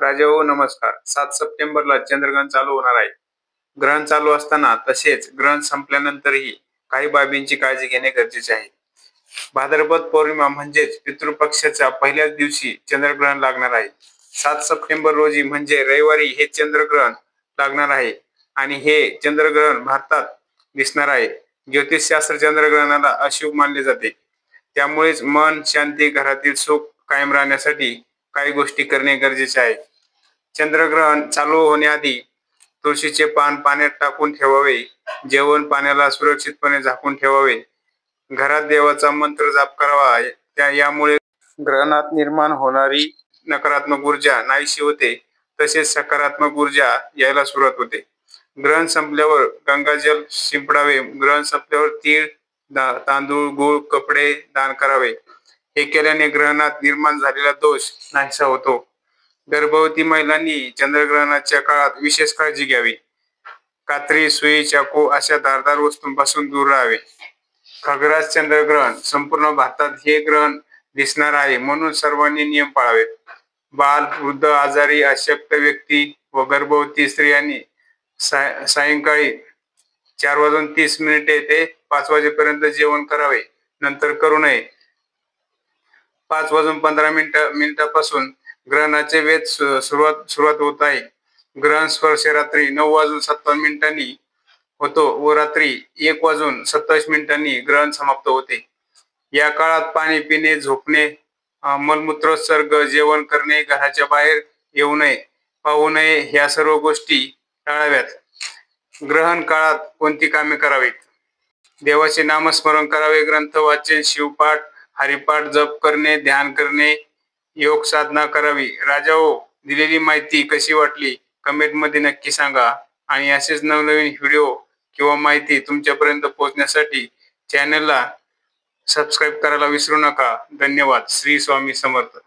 राजाओ नमस्कार. 7 सप्टेंबरला चंद्रग्रहण चालू होणार आहे. ग्रहण चालू असताना तसेच ग्रहण संपल्यानंतरही काही बाबींची काळजी घेणे गरजेचे आहे. भाद्रपद पौर्णिमा म्हणजेच पितृपक्षाच्या पहिल्याच दिवशी चंद्रग्रहण लागणार आहे. 7 सप्टेंबर रोजी म्हणजे रविवारी हे चंद्रग्रहण लागणार आहे आणि हे चंद्रग्रहण भारतात दिसणार आहे. ज्योतिषशास्त्र चंद्रग्रहणाला अशुभ मानले जाते. त्यामुळेच मन शांती, घरातील सुख कायम राहण्यासाठी काही गोष्टी करणे गरजेचे आहे. चंद्रग्रहण चालू होण्याआधी तुळशीचे पान पाण्यात टाकून ठेवावे. जेवण पाण्याला सुरक्षितपणे झाकून ठेवावे. घरात देवाचा मंत्र जाप करावा. यामुळे ग्रहणात निर्माण होणारी नकारात्मक ऊर्जा नाहीशी होते, तसेच सकारात्मक ऊर्जा यायला सुरुवात होते. ग्रहण संपल्यावर गंगाजल शिंपडावे. ग्रहण संपल्यावर तीळ, तांदूळ, गूळ, कपडे दान करावे. हे केल्याने ग्रहणात निर्माण झालेला दोष नाहीसा होतो. गर्भवती महिलांनी चंद्रग्रहणाच्या काळात विशेष काळजी घ्यावी. कात्री, सुई, चाकू अशा धारदार वस्तूंपासून दूर राहावे. खग्रास चंद्रग्रहण संपूर्ण भारतात हे ग्रहण दिसणार आहे, म्हणून सर्वांनी नियम पाळावेत. बाल, वृद्ध, आजारी, अशक्त व्यक्ती व गर्भवती स्त्रियांनी सायंकाळी 4:30 ते 5 वाजेपर्यंत जेवण करावे. नंतर करू नये. 5:15 ग्रहणाचे वेध सुरुवात होत आहे. ग्रहण स्पर्श रात्री 9:57 होतो व रात्री 1:27 ग्रहण समाप्त होते. या काळात पाणी पिणे, झोपणे, मलमूत्रोत्सर्ग, जेवण करणे, घराच्या बाहेर येऊ नये, पाहू नये ह्या सर्व गोष्टी टाळाव्यात. ग्रहण काळात कोणती कामे करावीत? देवाचे नामस्मरण करावे. ग्रंथ वाचन, शिवपाठ, हरिपाठ, जप करणे, ध्यान करणे, योग साधना करावी. राजाओ, दिलेली माहिती कशी वाटली कमेंट मध्ये नक्की सांगा आणि असेच नवनवीन व्हिडिओ किंवा माहिती तुमच्यापर्यंत पोहोचण्यासाठी चॅनलला सबस्क्राईब करायला विसरू नका. धन्यवाद. श्री स्वामी समर्थ.